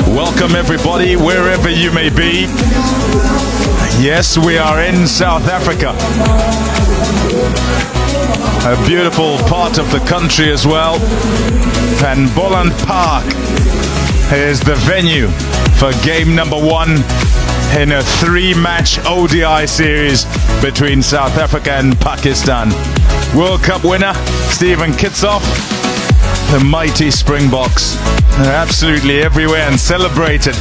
Welcome everybody, wherever you may be. Yes, we are in South Africa. A beautiful part of the country as well. And Boland Park is the venue for game number 1 in a 3-match ODI series between South Africa and Pakistan. World Cup winner Stephen Kitsoff, the mighty Springboks. They're absolutely everywhere and celebrated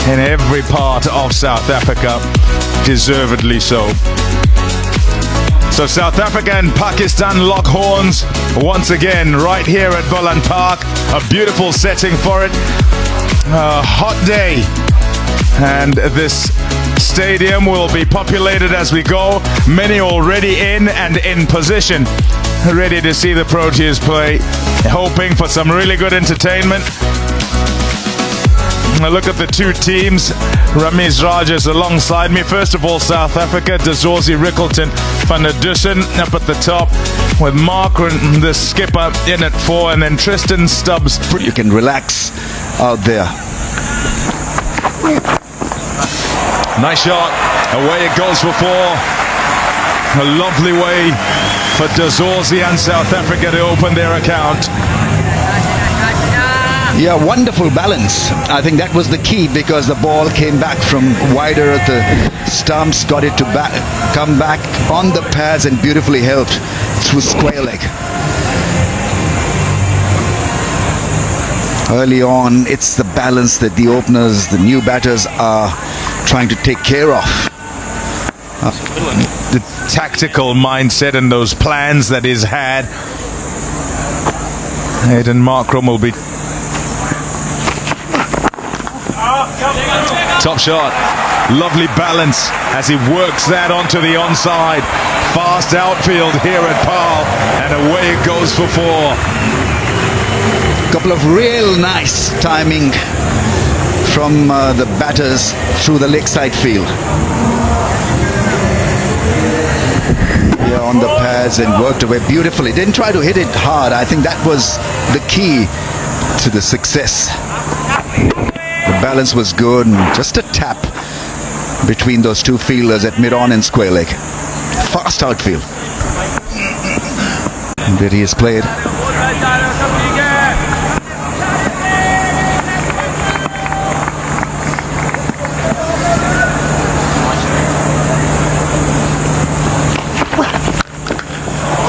in every part of South Africa, deservedly so. So South Africa and Pakistan lock horns once again right here at Boland Park. A beautiful setting for it. A hot day. And this stadium will be populated as we go. Many already in and in position, ready to see the Proteas play, hoping for some really good entertainment. A look at the two teams. Ramiz Rajas alongside me. First of all, South Africa, Dzozi Rickleton, Van der Dussen up at the top, with Mark, the skipper, in at 4, and then Tristan Stubbs. You can relax out there. Nice shot. Away it goes for 4. A lovely way for Dzozi and South Africa to open their account. Yeah, wonderful balance. I think that was the key, because the ball came back from wider at the stumps, got it to come back on the pads and beautifully helped through square leg. Early on, it's the balance that the openers, the new batters, are trying to take care of. The tactical mindset and those plans that is had. Hayden Markram will be top shot. Lovely balance as he works that onto the onside. Fast outfield here at Paarl, and away it goes for 4. Couple of real nice timing from the batters through the lakeside field. Yeah, on the pads and worked away beautifully. Didn't try to hit it hard. I think that was the key to the success. The balance was good, and just a tap between those two fielders at mid-on and square leg. Fast outfield that he has played.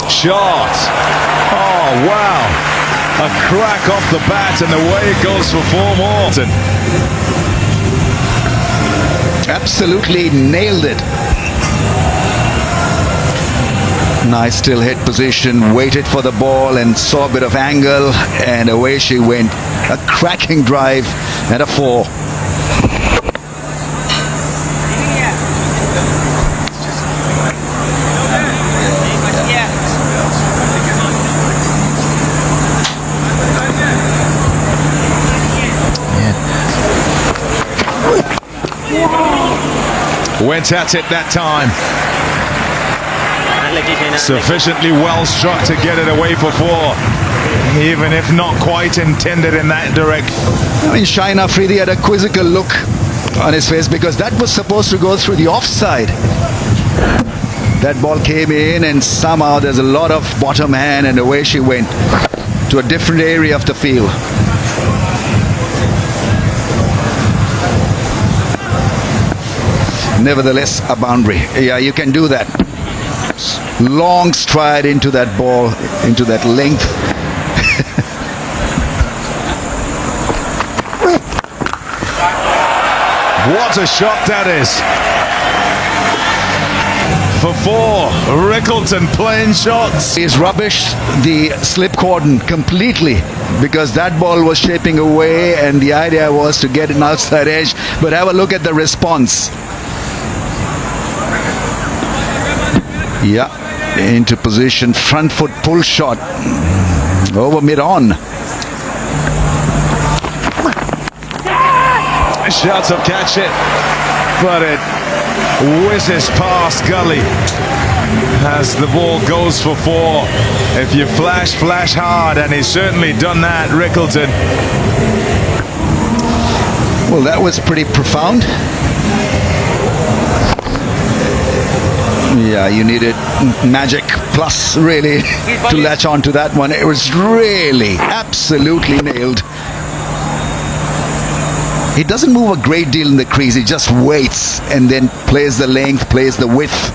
Shot. Oh, wow. A crack off the bat, and away it goes for 4 more. Absolutely nailed it. Nice still hit position, waited for the ball and saw a bit of angle, and away she went. A cracking drive and a 4. Went at it that time. Sufficiently well struck to get it away for 4, even if not quite intended in that direction. I mean, Shine Afridi had a quizzical look on his face, because that was supposed to go through the offside. That ball came in, and somehow there's a lot of bottom hand, and away she went to a different area of the field. Nevertheless, a boundary. Yeah, you can do that. Long stride into that ball, into that length. What a shot that is. For 4, Rickleton playing shots. He's rubbish the slip cordon completely, because that ball was shaping away and the idea was to get an outside edge. But have a look at the response. Yeah, into position, front foot pull shot over mid-on. Shouts of catch it, but it whizzes past gully as the ball goes for 4. If you flash hard, and he's certainly done that, Rickleton. Well, that was pretty profound. Yeah, you needed magic plus, really, to latch on to that one. It was really absolutely nailed. He doesn't move a great deal in the crease. He just waits and then plays the length, plays the width.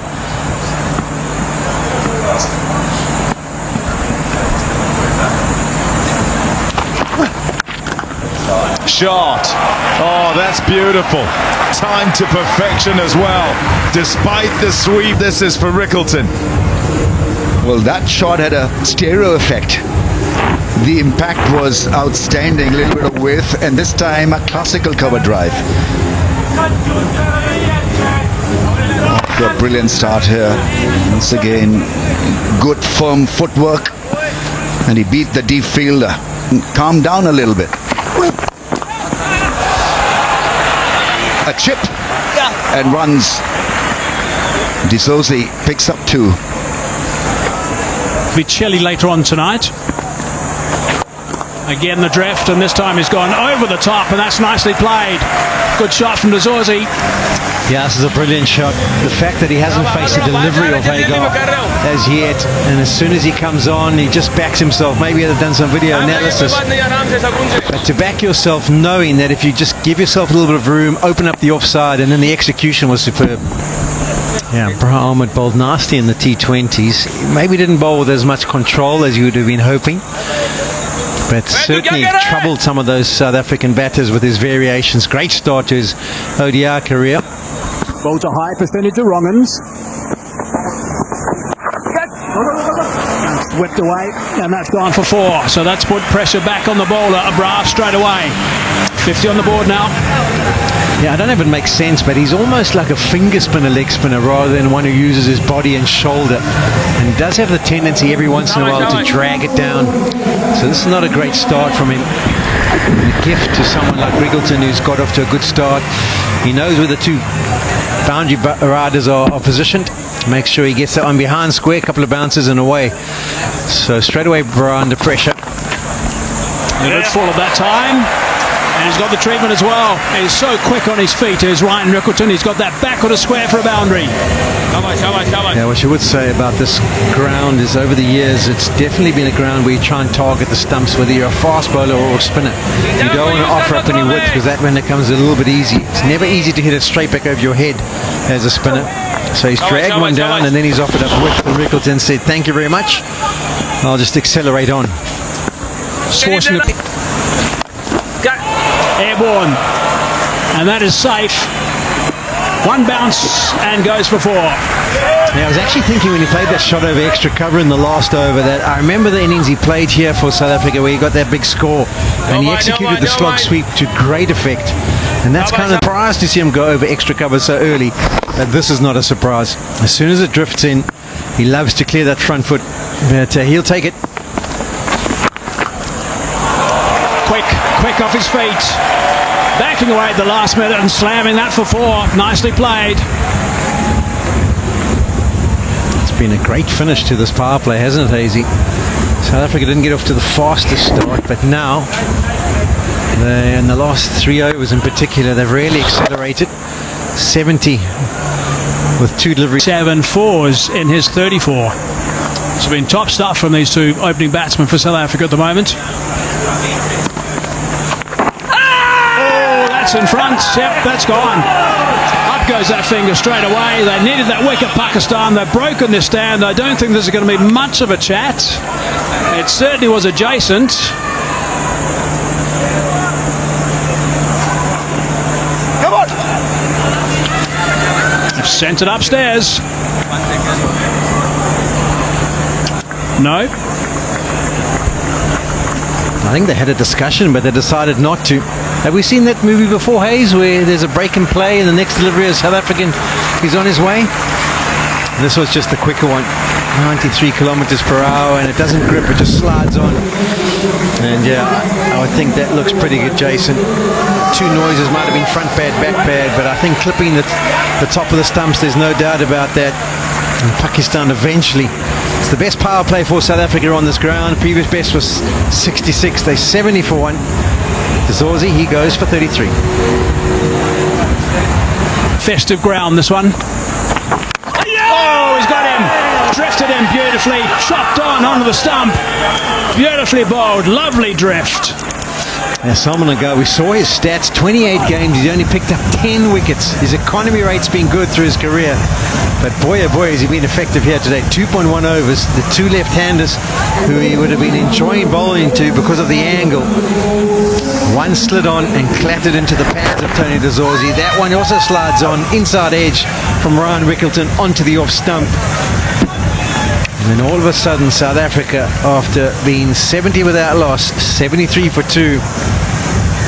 Shot. Oh, that's beautiful. Time to perfection as well. Despite the sweep, this is for Rickleton. Well, that shot had a stereo effect. The impact was outstanding, a little bit of width, and this time a classical cover drive. A brilliant start here. Once again, good firm footwork, and he beat the deep fielder. Calm down a little bit. A chip and runs. De Souza picks up 2. Be chilly later on tonight. Again the drift, and this time he's gone over the top, and that's nicely played. Good shot from De Souza. Yeah, this is a brilliant shot. The fact that he hasn't faced the delivery of Hagar as yet, and as soon as he comes on, he just backs himself. Maybe he'd have done some video analysis. But to back yourself, knowing that if you just give yourself a little bit of room, open up the offside, and then the execution was superb. Yeah, Brah Ahmed bowled nasty in the T20s. Maybe didn't bowl with as much control as you would have been hoping, but certainly troubled some of those South African batters with his variations. Great start to his ODI career. Bowls a high percentage of wrong-uns. Whipped away, and that's gone for 4. So that's put pressure back on the bowler, Brah, straight away. 50 on the board now. Yeah, I don't know if it makes sense, but he's almost like a finger spinner, leg spinner, rather than one who uses his body and shoulder. And he does have the tendency every once in a while to drag it down. So this is not a great start from him. And a gift to someone like Rickleton, who's got off to a good start. He knows where the 2 boundary riders are positioned. Makes sure he gets that one behind square, a couple of bounces and away. So straight away Brah under pressure. Good full of that time. And he's got the treatment as well. He's so quick on his feet, is Ryan Rickleton. He's got that back of the square for a boundary. Yeah, what you would say about this ground is over the years, it's definitely been a ground where you try and target the stumps, whether you're a fast bowler or a spinner. You don't want to offer up any width, because that when it comes a little bit easy. It's never easy to hit it straight back over your head as a spinner. So he's dragged one down, and then he's offered up width, and Rickleton said, thank you very much. I'll just accelerate on. Fortunately, airborne, and that is safe. 1 bounce and goes for 4. Yeah, I was actually thinking when he played that shot over extra cover in the last over, that I remember the innings he played here for South Africa where he got that big score, and he executed the slog sweep to great effect. And that's kind of surprised to see him go over extra cover so early, but this is not a surprise. As soon as it drifts in, he loves to clear that front foot, but he'll take it. Quick off his feet. Backing away at the last minute and slamming that for 4. Nicely played. It's been a great finish to this power play, hasn't it, Hazy? South Africa didn't get off to the fastest start, but now, in the last 3 overs in particular, they've really accelerated. 70 with 2 deliveries. 7 4s in his 34. It's been top stuff from these 2 opening batsmen for South Africa at the moment. In front, yep, that's gone. Up goes that finger straight away. They needed that wicket, Pakistan. They've broken this stand. I don't think there's going to be much of a chat. It certainly was adjacent. Come on! They've sent it upstairs. No. I think they had a discussion, but they decided not to. Have we seen that movie before, Hayes, where there's a break in play and the next delivery is South African is on his way? This was just the quicker one. 93 kilometers per hour, and it doesn't grip, it just slides on. And yeah, I would think that looks pretty good, Jason. 2 noises, might have been front pad, back pad, but I think clipping the top of the stumps, there's no doubt about that. And Pakistan eventually, it's the best power play for South Africa on this ground. Previous best was 66, they're 70 for 1. De Souza, he goes for 33. festive ground, this one. Oh, he's got him. Drifted him beautifully. Chopped on onto the stump. Beautifully bowled. Lovely drift. Now, Salman Aga, we saw his stats, 28 games, he's only picked up 10 wickets. His economy rate's been good through his career. But boy, oh boy, has he been effective here today. 2.1 overs. The two left-handers who he would have been enjoying bowling to because of the angle. One slid on and clattered into the pads of Tony de Zorzi. That one also slides on, inside edge from Ryan Rickleton onto the off stump. And then all of a sudden, South Africa, after being 70 without loss, 73 for 2,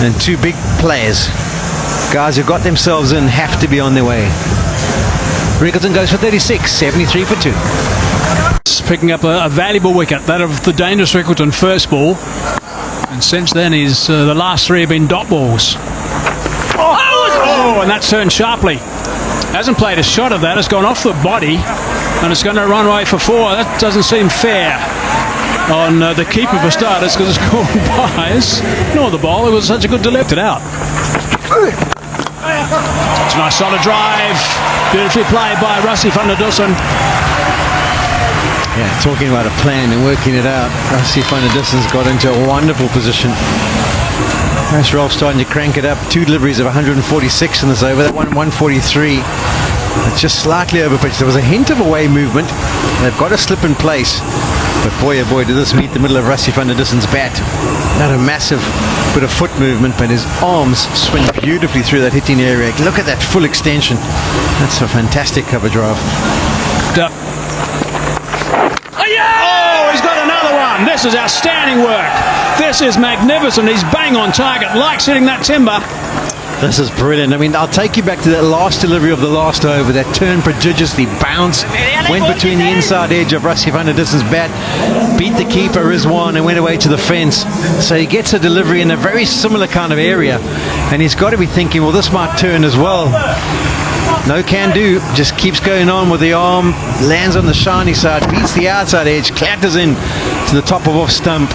and two big players, guys who got themselves in, have to be on their way. Rickleton goes for 36, 73 for 2. Picking up a valuable wicket, that of the dangerous Rickleton first ball. And since then, the last three have been dot balls. Oh, and that turned sharply. Hasn't played a shot of that. It's gone off the body, and it's going to run away for 4. That doesn't seem fair on the keeper for starters, because it's gone by us. Nor the ball. It was such a good delivery. It out. It's a nice solid drive. Beautifully played by Rassie van der Dussen. Yeah, talking about a plan and working it out. Rassie van der Dussen's got into a wonderful position. That's Rolf starting to crank it up. 2 deliveries of 146 in this over. That one 143. It's just slightly overpitched. There was a hint of away movement. They've got to slip in place. But boy, oh boy, did this meet the middle of Rassie van der Dussen's bat. Not a massive bit of foot movement, but his arms swing beautifully through that hitting area. Look at that full extension. That's a fantastic cover drive. Oh, he's got another one. This is outstanding work. This is magnificent. He's bang on target. Likes hitting that timber. This is brilliant. I mean, I'll take you back to that last delivery of the last over. That turned prodigiously, bounced, went between the inside edge of Rassie van der Dussen's bat, beat the keeper Rizwan and went away to the fence. So he gets a delivery in a very similar kind of area, and he's got to be thinking, well, this might turn as well. No can do, just keeps going on with the arm, lands on the shiny side, beats the outside edge, clatters in to the top of off stump.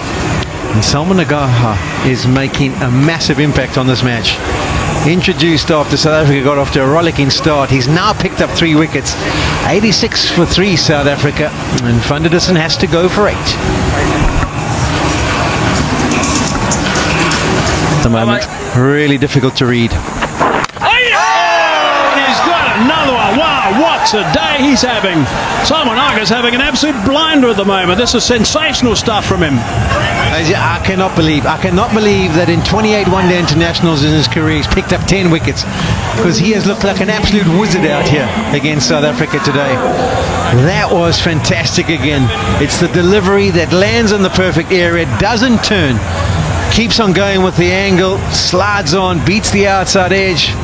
And Salman Aga is making a massive impact on this match. Introduced after South Africa got off to a rollicking start, he's now picked up 3 wickets. 86 for 3 South Africa, and Van der Dussen has to go for 8. At the moment, really difficult to read. Another one. Wow, what a day he's having. Salman Aga's having an absolute blinder at the moment. This is sensational stuff from him. I cannot believe that in 28 one-day internationals in his career he's picked up 10 wickets, because he has looked like an absolute wizard out here against South Africa today. That was fantastic again. It's the delivery that lands in the perfect area, doesn't turn, keeps on going with the angle, slides on, beats the outside edge.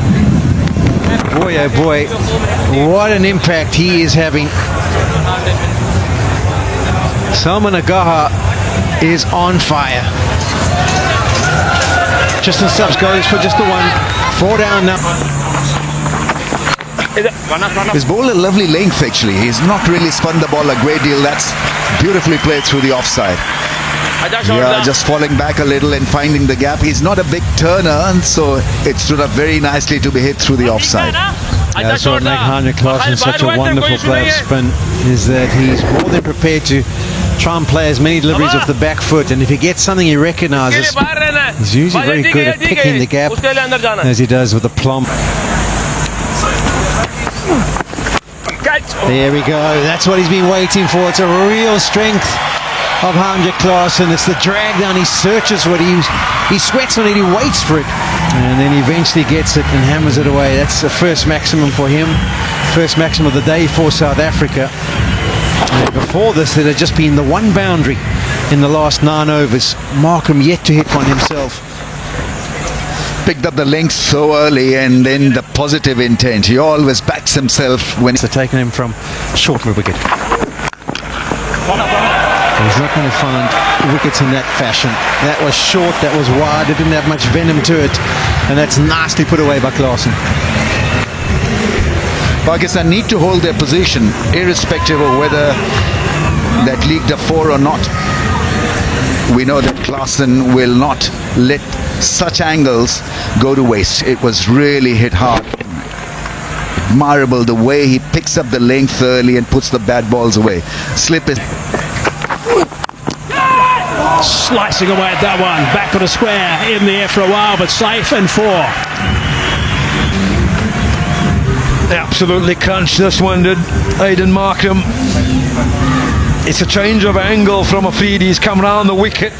Boy, oh boy, what an impact he is having. Salman Aga is on fire. Justin Stubbs goes for just the 1. 4 down now. His ball a lovely length actually. He's not really spun the ball a great deal. That's beautifully played through the offside. Yeah, just falling back a little and finding the gap. He's not a big turner, and so it stood up very nicely to be hit through the offside. That's what makes Heinrich Klaasen such a wonderful player of spin, is that he's more than prepared to try and play as many deliveries off the back foot, and if he gets something he recognises, he's usually very good at picking the gap, as he does with the plump. There we go. That's what he's been waiting for. It's a real strength of Heinrich Klaasen. It's the drag down. He searches for it. He sweats on it. He waits for it, and then he eventually gets it and hammers it away. That's the first maximum for him. First maximum of the day for South Africa. And before this, there had just been the 1 boundary in the last 9 overs. Markham yet to hit one himself. Picked up the length so early, and then the positive intent. He always backs himself when They're taking him from short wicket. He's not going to find wickets in that fashion. That was short, that was wide, it didn't have much venom to it, and that's nicely put away by Klaasen. Pakistan need to hold their position irrespective of whether that leaked a 4 or not. We know that Klaasen will not let such angles go to waste. It was really hit hard. admirable the way he picks up the length early and puts the bad balls away. Slip is Slicing away at that one. Back of the square, in the air for a while, but safe and 4. Absolutely crunched this one, did Aidan Markham. It's a change of angle from Afridi. He's come round the wicket.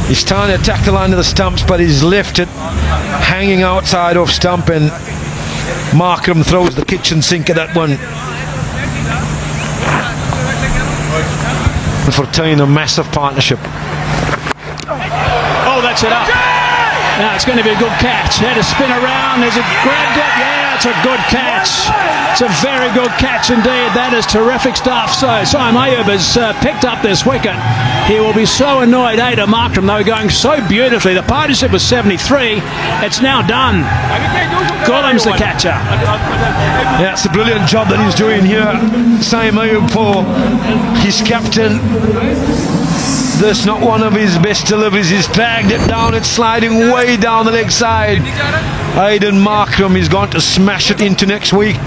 He's trying to attack the line of the stumps, but he's left it hanging outside off stump, and Markham throws the kitchen sink at that one. For Tyne, a massive partnership. Oh, that's it up. Now it's going to be a good catch. Had to spin around. Has it grabbed it? Yeah, it's a good catch. It's a very good catch indeed. That is terrific stuff. So Simon Ayub has picked up this wicket. He will be so annoyed. Aidan Markham, they were going so beautifully. The partnership was 73. It's now done. Gollam's the catcher. Yeah, it's a brilliant job that he's doing here. Simon Ayub for his captain. This not one of his best deliveries. He's dragged it down. It's sliding way down the leg side. Aidan Markham is going to smash it into next week,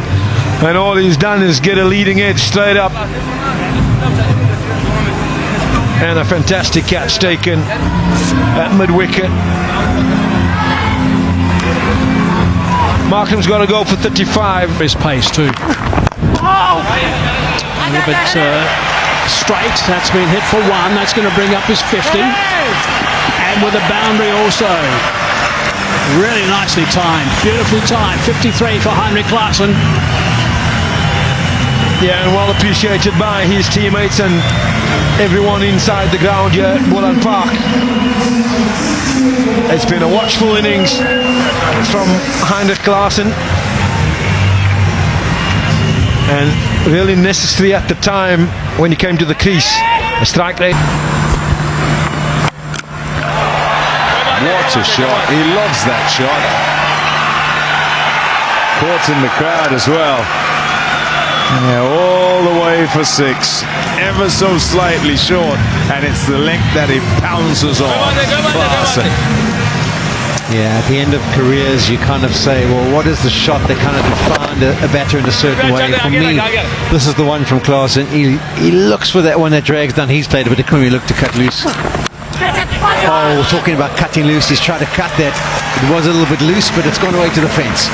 and all he's done is get a leading edge straight up. And a fantastic catch taken at mid-wicket. Markham's got to go for 35. His pace too. A little bit straight. That's been hit for 1. That's going to bring up his 50. And with a boundary also. Really nicely timed. Beautifully timed. 53 for Heinrich Klaasen. Yeah, and well appreciated by his teammates and everyone inside the ground here at Boland Park. It's been a watchful innings from Heinrich Klaasen, and really necessary at the time when he came to the crease. A strike rate. What a shot. He loves that shot. Caught in the crowd as well. Yeah, all the way for 6. Ever so slightly short. And it's the length that he pounces on. Classic. Yeah, at the end of careers, you kind of say, well, what is the shot that kind of defined a batter in a certain way? For me, this is the one from Klaasen. He looks for that one that drags down. He's played a bit of criminal look to cut loose. Oh, talking about cutting loose, he's tried to cut that. It was a little bit loose, but it's gone away to the fence.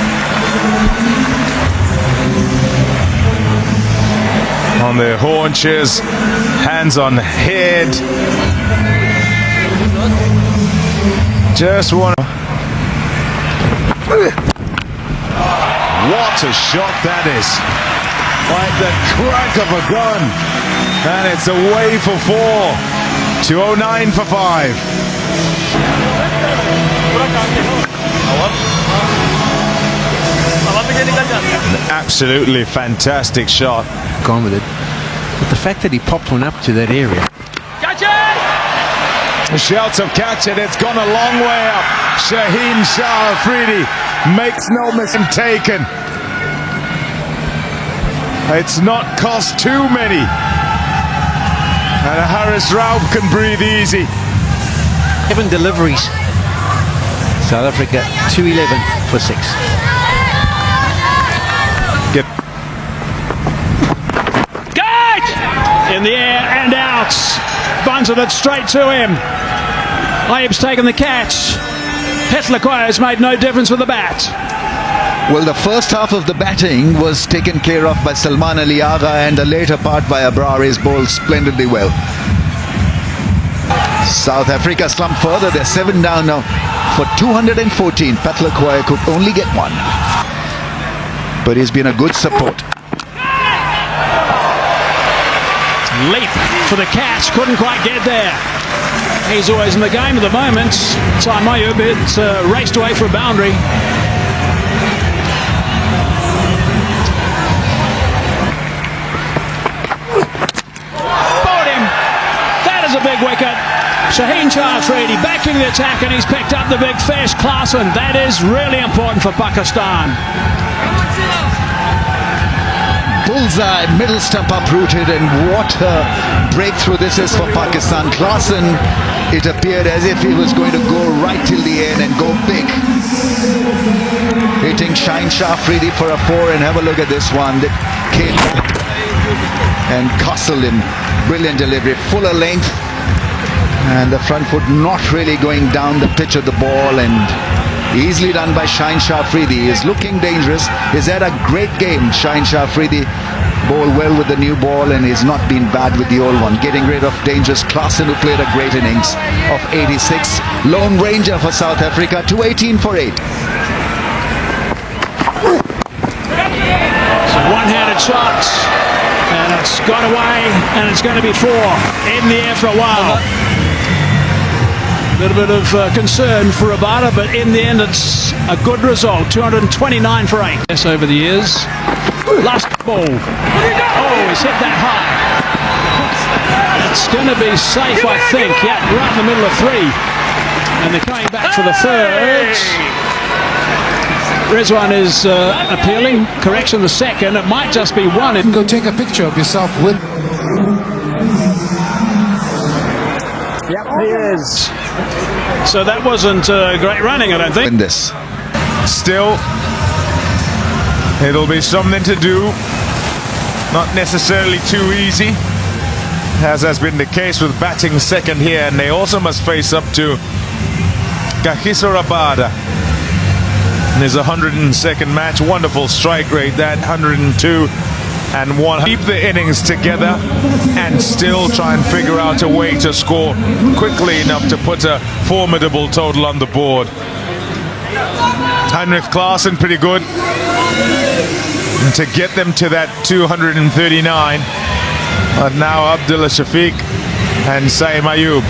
On the haunches, hands on head. Just one. What a shot that is. Like the crack of a gun. And it's away for 4. 209 for 5. An absolutely fantastic shot. Gone with it. But the fact that he popped one up to that area. The shouts of catch it. It's gone a long way up. Shaheen Shah Afridi makes no mistake taken. It's not cost too many. And Harris Raup can breathe easy. 7 deliveries. South Africa 211 for 6. In the air and out. Bunted it straight to him. Ayub's taken the catch. Petlakoya has made no difference with the bat. Well, the first half of the batting was taken care of by Salman Ali Agha, and the later part by Abrar is bowled splendidly well. South Africa slumped further. They're 7 down now for 214. Petlakoya could only get 1. But he's been a good support. Leap for the catch, couldn't quite get there. He's always in the game at the moment. Simon Ayub, it's raced away for a boundary. Bowled him. That is a big wicket. Shaheen Shah Afridi back in the attack, and he's picked up the big fish. Klaasen, that is really important for Pakistan. Bullseye, middle stump uprooted, and what a breakthrough this is for Pakistan. Klaasen, it appeared as if he was going to go right till the end and go big. Hitting Shine Shah Afridi for a 4, and have a look at this one that came and castled him. Brilliant delivery, fuller length, and the front foot not really going down the pitch of the ball, and easily done by Shine Shah Afridi. Is looking dangerous. He's had a great game, Shine Shah Afridi. Bowl well with the new ball, and he's not been bad with the old one. Getting rid of dangerous Klaassen, who played a great innings of 86. Lone Ranger for South Africa, 218 for 8. One-handed shot, and it's got away, and it's going to be 4 in the air for a while. A little bit of concern for Rabada, but in the end it's a good result. 229 for 8. Yes, over the years. Last ball. Oh, he's hit that high. It's going to be safe, I think. Yeah, right in the middle of 3. And they're coming back for the third. Rizwan is appealing. Correction, the second. It might just be 1. Go take a picture of yourself with. Yep, he is. So that wasn't great running, I don't think. In this. Still, it'll be something to do. Not necessarily too easy, as has been the case with batting second here, and they also must face up to Kagiso Rabada in his 102nd match. Wonderful strike rate, that 102 and 1. Keep the innings together and still try and figure out a way to score quickly enough to put a formidable total on the board. Heinrich Klaassen pretty good to get them to that 239. But now Abdullah Shafiq and Saeem Ayub,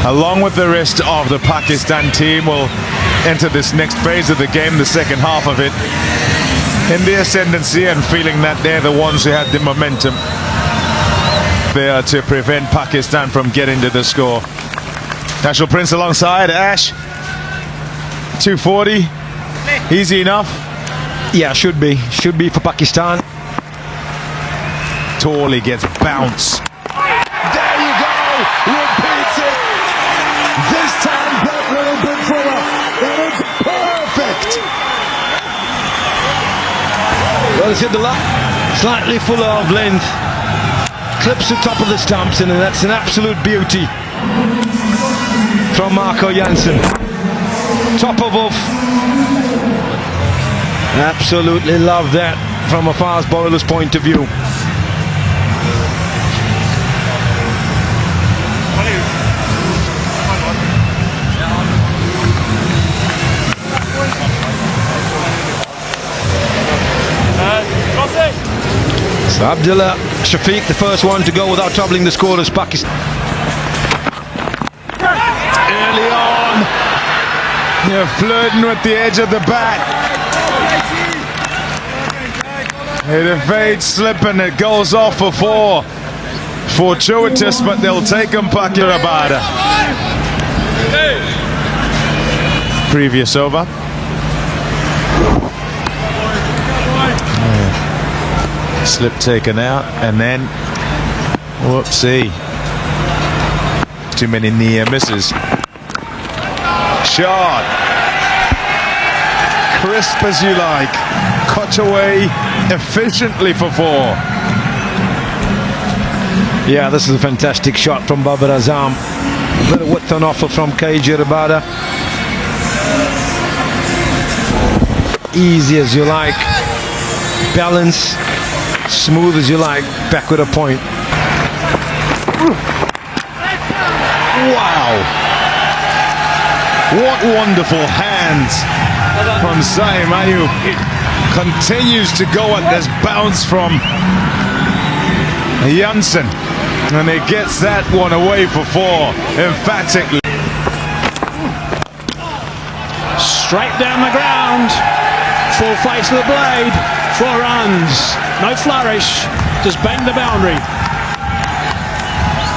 along with the rest of the Pakistan team, will enter this next phase of the game, the second half of it, in the ascendancy and feeling that they're the ones who had the momentum there to prevent Pakistan from getting to the score. National Prince alongside Ash. 240, easy enough. Yeah, should be for Pakistan. Tawley gets bounce. There you go. Repeats it. This time that little bit fuller. And it's perfect. Well, it's hit the line. Slightly fuller of length. Clips the top of the stumps, and that's an absolute beauty from Marco Jansen. Top of off. Absolutely love that from a fast bowler's point of view. So Abdullah Shafiq, the first one to go without troubling the scorers. Pakistan. Early on, you're flirting with the edge of the bat. It evades slip and it goes off for 4. Fortuitous, but they'll take him. Pakistan Rabada. Previous over. Slip taken out, and then whoopsie. Too many near misses. Shot. Crisp as you like. Cut away efficiently for 4. Yeah, this is a fantastic shot from Babar Azam. A bit of width on offer from KJ Rabada. Easy as you like. Balance. Smooth as you like. Back with a point. Wow. What wonderful hands from Saeem Ayub. Continues to go at this bounce from Jansen. And he gets that one away for 4. Emphatically. Straight down the ground. Full face of the blade. 4 runs. No flourish. Just bang the boundary.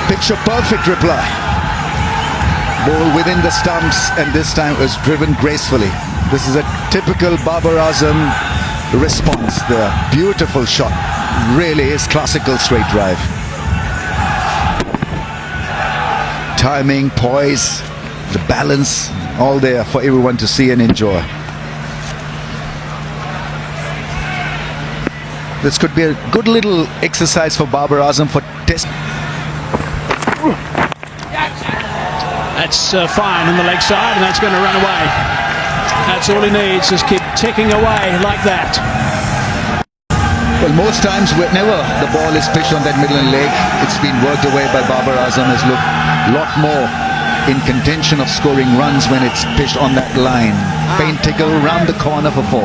Picture perfect reply. Ball within the stumps, and this time it was driven gracefully. This is a typical Babar Azam response. The beautiful shot. Really is classical straight drive. Timing, poise, the balance, all there for everyone to see and enjoy. This could be a good little exercise for Babar Azam for test. That's fine on the leg side, and that's going to run away. That's all he needs, just keep ticking away like that. Well, most times whenever the ball is pitched on that middle leg, it's been worked away by Babar Azam. Has looked a lot more in contention of scoring runs when it's pitched on that line. Faint tickle round the corner for 4.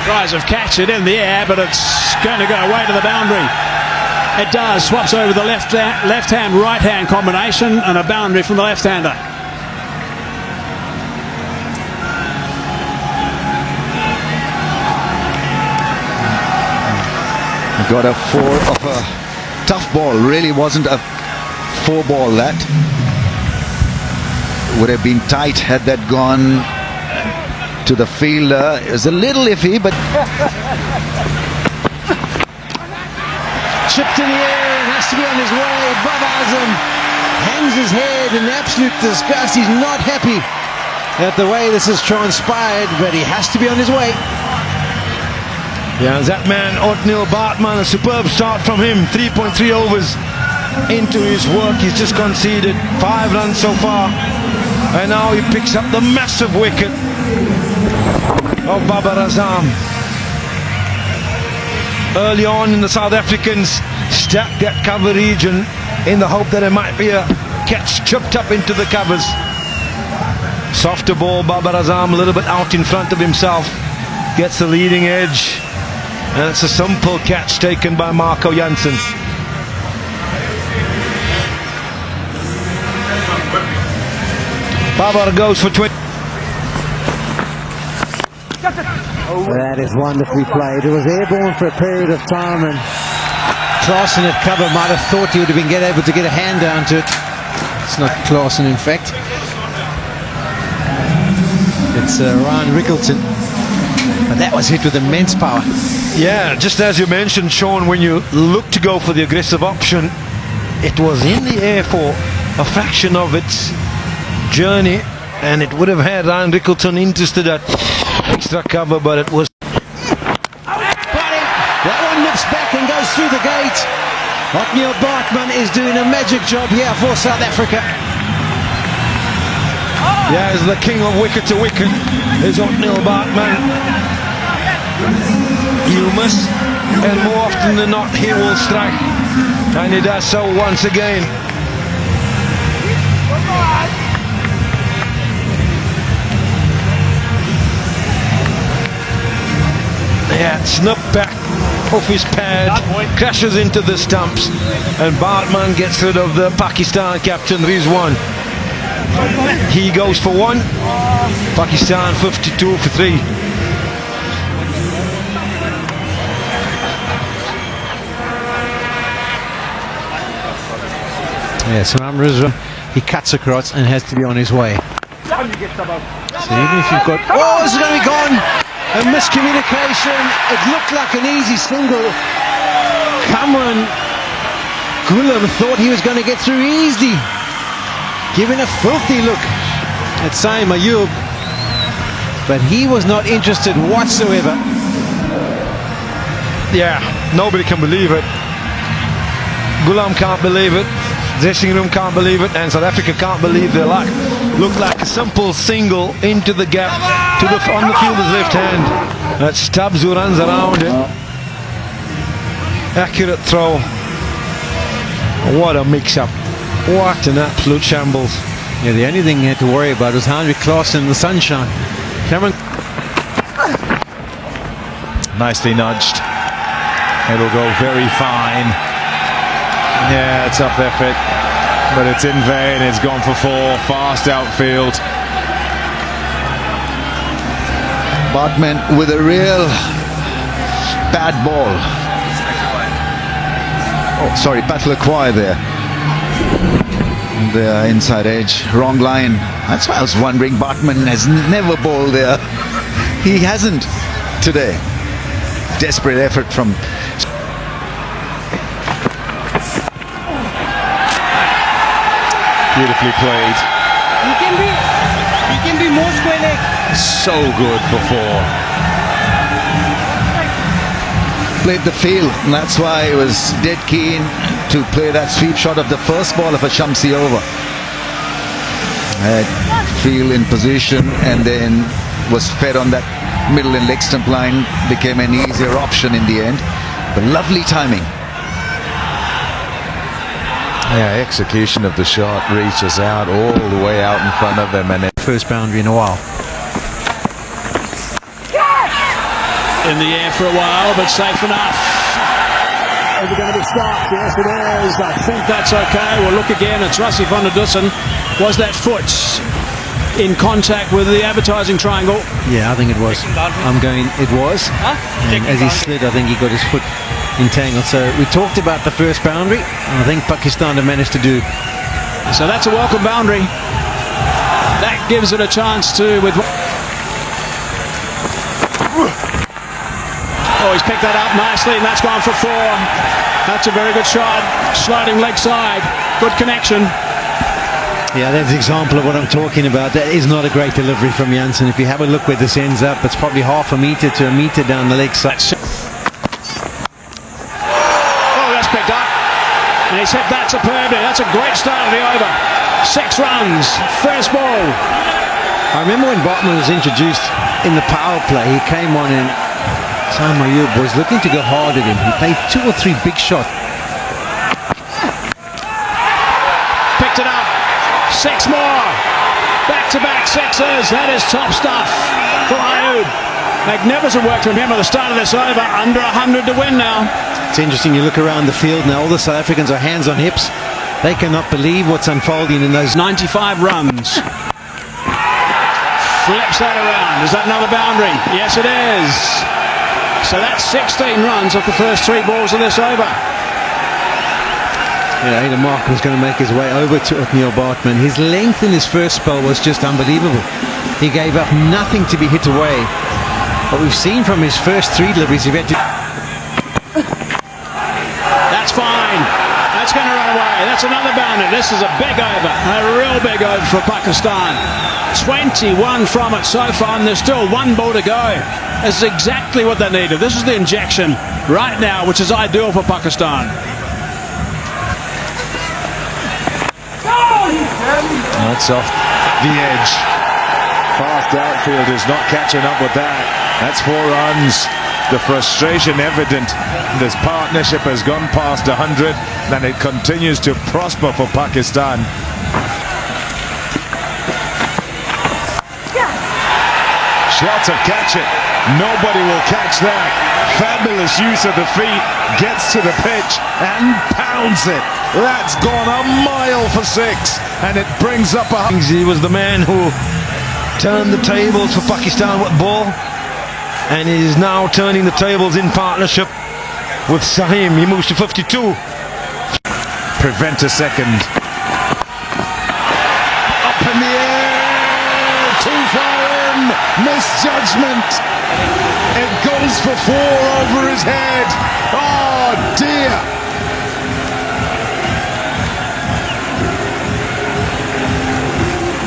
Tries of catch it in the air, but it's going to go away to the boundary. It does. Swaps over the left-hand, right-hand combination, and a boundary from the left-hander. Got a 4 of a tough ball. Really wasn't a 4 ball. That would have been tight had that gone to the fielder. It was a little iffy, but Chipped in the air and has to be on his way. Babar Azam hangs his head in absolute disgust. He's not happy at the way this has transpired, but he has to be on his way. Yeah, that man, Otnil Bartman, a superb start from him. 3.3 overs into his work. He's just conceded 5 runs so far. And now he picks up the massive wicket of Babar Azam. Early on in the South Africans stacked that cover region in the hope that there might be a catch chipped up into the covers. Softer ball, Babar Azam a little bit out in front of himself. Gets the leading edge. And it's a simple catch taken by Marco Jansen. Babar goes for 20. That is wonderfully played. It was airborne for a period of time, and Klaasen at cover might have thought he would have been able to get a hand down to it. It's not Klaasen, in fact. It's Ryan Rickleton. But that was hit with immense power. Yeah, just as you mentioned, Sean, when you look to go for the aggressive option, it was in the air for a fraction of its journey, and it would have had Ryan Rickleton interested at extra cover, but it was. That one nips back and goes through the gate. Otnil Bartman is doing a magic job here for South Africa. Yeah, as the king of wicket to wicket is Otnil Bartman. Humus, and more often than not he will strike, and he does so once again. Yeah, snip back off his pad, crashes into the stumps, and Bartman gets rid of the Pakistan captain Rizwan. He goes for 1, Pakistan 52 for 3. Yes, Rizwan, he cuts across and has to be on his way. So even if you've got... Oh, this is going to be gone! A miscommunication. It looked like an easy single. Kamran Gulam thought he was going to get through easily. Giving a filthy look at Saim Ayub. But he was not interested whatsoever. Yeah, nobody can believe it. Gulam can't believe it. Dressing room can't believe it, and South Africa can't believe their luck. Looked like a simple single into the gap to the on the fielder's left hand. That's Stubbs who runs around it. Accurate throw. What a mix-up! What an absolute shambles. Yeah, the only thing he had to worry about was Henrik Klaasen in the sunshine. Cameron. Nicely nudged. It'll go very fine. Yeah, it's up effort, but it's in vain. It's gone for 4. Fast outfield. Bartman with a real bad ball. Oh, sorry, Patlacroix there. The inside edge, wrong line. That's why I was wondering. Bartman has never bowled there. He hasn't today. Desperate effort from... Beautifully played. You can be more square leg. So good for 4. Played the field, and that's why he was dead keen to play that sweep shot of the first ball of a Shamsi over. Had field in position and then was fed on that middle and leg stump line, became an easier option in the end. But lovely timing. Yeah, execution of the shot reaches out all the way out in front of them, and then First boundary in a while. In the air for a while, but safe enough. Is it going to be stopped? Yes, it is. I think that's okay. We'll look again. It's Rassi van der Dussen. Was that foot in contact with the advertising triangle? Yeah, I think it was. It was. And as he slid, I think he got his foot entangled. So we talked about the first boundary, and I think Pakistan have managed to do. So that's a welcome boundary. That gives it a chance to with. Oh, he's picked that up nicely, and that's gone for 4. That's a very good shot. Sliding leg side. Good connection. Yeah, that's an example of what I'm talking about. That is not a great delivery from Janssen. If you have a look where this ends up, it's probably half a metre to a metre down the leg side. Oh, that's picked up. And he's hit that superbly. That's a great start of the over. 6 runs. First ball. I remember when Botman was introduced in the power play, he came on and Sam Ayub was looking to go hard at him. He played 2 or 3 big shots. Picked it up. 6 more. Back-to-back sixes. That is top stuff for Ayub. Magnificent work from him at the start of this over. Under 100 to win now. It's interesting, you look around the field now, all the South Africans are hands on hips. They cannot believe what's unfolding in those 95 runs. Flips that around. Is that another boundary? Yes, it is. So that's 16 runs off the first 3 balls of this over. Yeah, Aidan Mark was going to make his way over to Othniel Bartman. His length in his first spell was just unbelievable. He gave up nothing to be hit away. What we've seen from his first 3 deliveries, he had to... That's fine. That's going to run away. That's another boundary. This is a big over. A real big over for Pakistan. 21 from it so far, and there's still 1 ball to go. This is exactly what they needed. This is the injection right now, which is ideal for Pakistan. That's off the edge. Fast outfield is not catching up with that. That's 4 runs. The frustration evident. This partnership has gone past 100, and it continues to prosper for Pakistan. Shelter catch it. Nobody will catch that. Fabulous use of the feet. Gets to the pitch and pounds it. That's gone a mile for 6, and it brings up a... He was the man who turned the tables for Pakistan with ball, and he is now turning the tables in partnership with Saim. He moves to 52. Prevent a second. Up in the air. Too far in. Misjudgment. It goes for 4 over his head. Oh dear.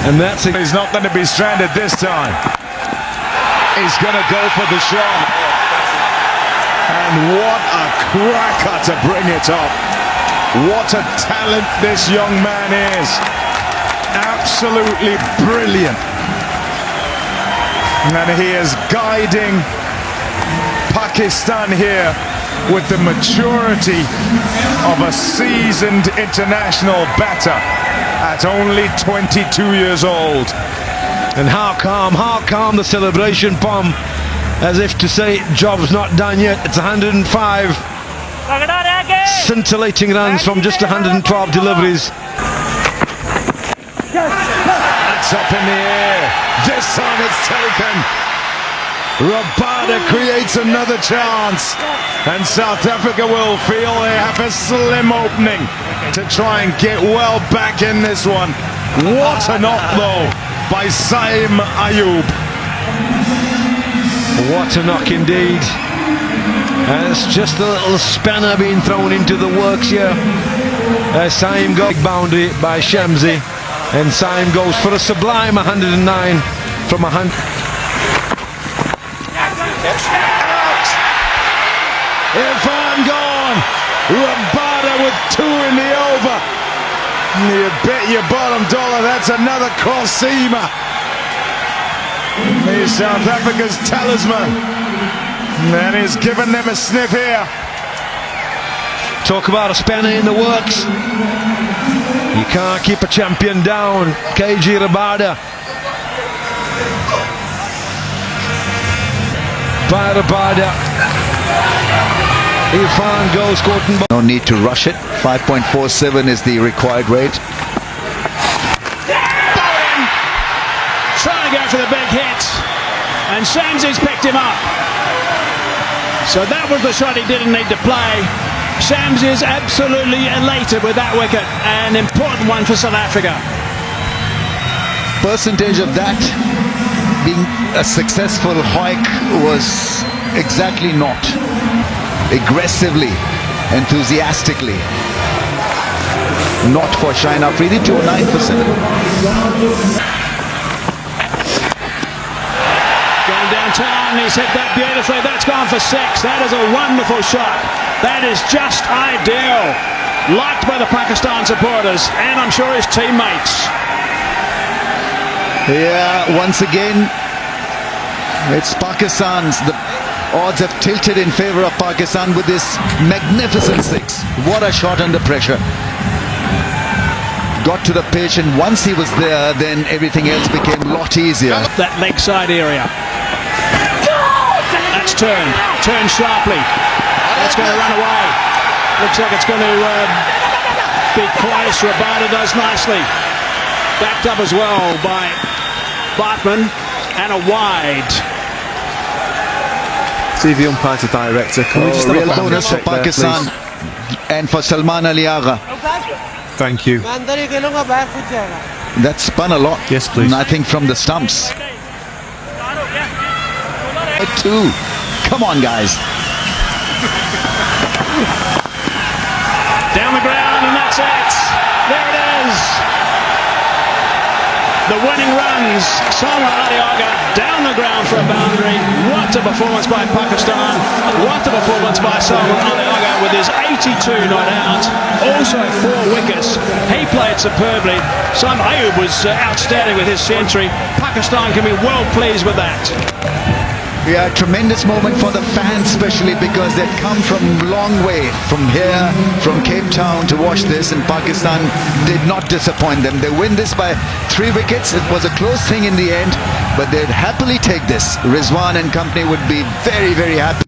And that's it. He's not going to be stranded this time. He's going to go for the shot. And what a cracker to bring it up. What a talent this young man is. Absolutely brilliant. And he is guiding Pakistan here with the maturity of a seasoned international batter at only 22 years old. And how calm the celebration, Pom, as if to say job's not done yet. It's 105 scintillating runs from just 112 deliveries. That's up in the air. This time it's taken. Rabada creates another chance, and South Africa will feel they have a slim opening to try and get well back in this one. What a knock though by Saim Ayub. What a knock indeed. And it's just a little spanner being thrown into the works here. Saim got boundary by Shamsi. And Saim goes for a sublime 109 from 100. Irfan gone. Rabada with 2 in the over. You bet your bottom dollar that's another cross-seamer. He's South Africa's talisman. And he's given them a sniff here. Talk about a spanner in the works. You can't keep a champion down. KG Rabada. By Rabada. Irfan goes court and No need to rush it. 5.47 is the required weight. Trying to go for the big hit, and Shamsi's picked him up. So that was the shot he didn't need to play. Shams is absolutely elated with that wicket, an important one for South Africa. Percentage of that being a successful hike was exactly not. Aggressively, enthusiastically. Not for Shine Afridi, 209%. Going downtown, he's hit that beautifully. That's gone for 6. That is a wonderful shot. That is just ideal. Liked by the Pakistan supporters and I'm sure his teammates. Yeah, once again, it's Pakistan's. The odds have tilted in favor of Pakistan with this magnificent 6. What a shot under pressure. Got to the pitch, and once he was there, then everything else became a lot easier. That leg side area. That's turned sharply. That's going to run away. Looks like it's going to be close. Rabada does nicely. Backed up as well by Bartman, and a wide. See the umpire to director. Can we just have Real a bonus for check there, Pakistan please? and for Salman Ali Agha. Thank you. That spun a lot. Yes, please. I think from the stumps. 2. Come on, guys. Down the ground, and that's it. There it is. The winning runs. Salman Ali Agha down the ground for a boundary. What a performance by Pakistan. What a performance by Salman Ali Agha with his 82 not out. Also 4 wickets. He played superbly. Sam Ayub was outstanding with his century. Pakistan can be well pleased with that. Yeah, tremendous moment for the fans, especially because they'd come from a long way from here, from Cape Town to watch this, and Pakistan did not disappoint them. They win this by 3 wickets. It was a close thing in the end, but they'd happily take this. Rizwan and company would be very, very happy.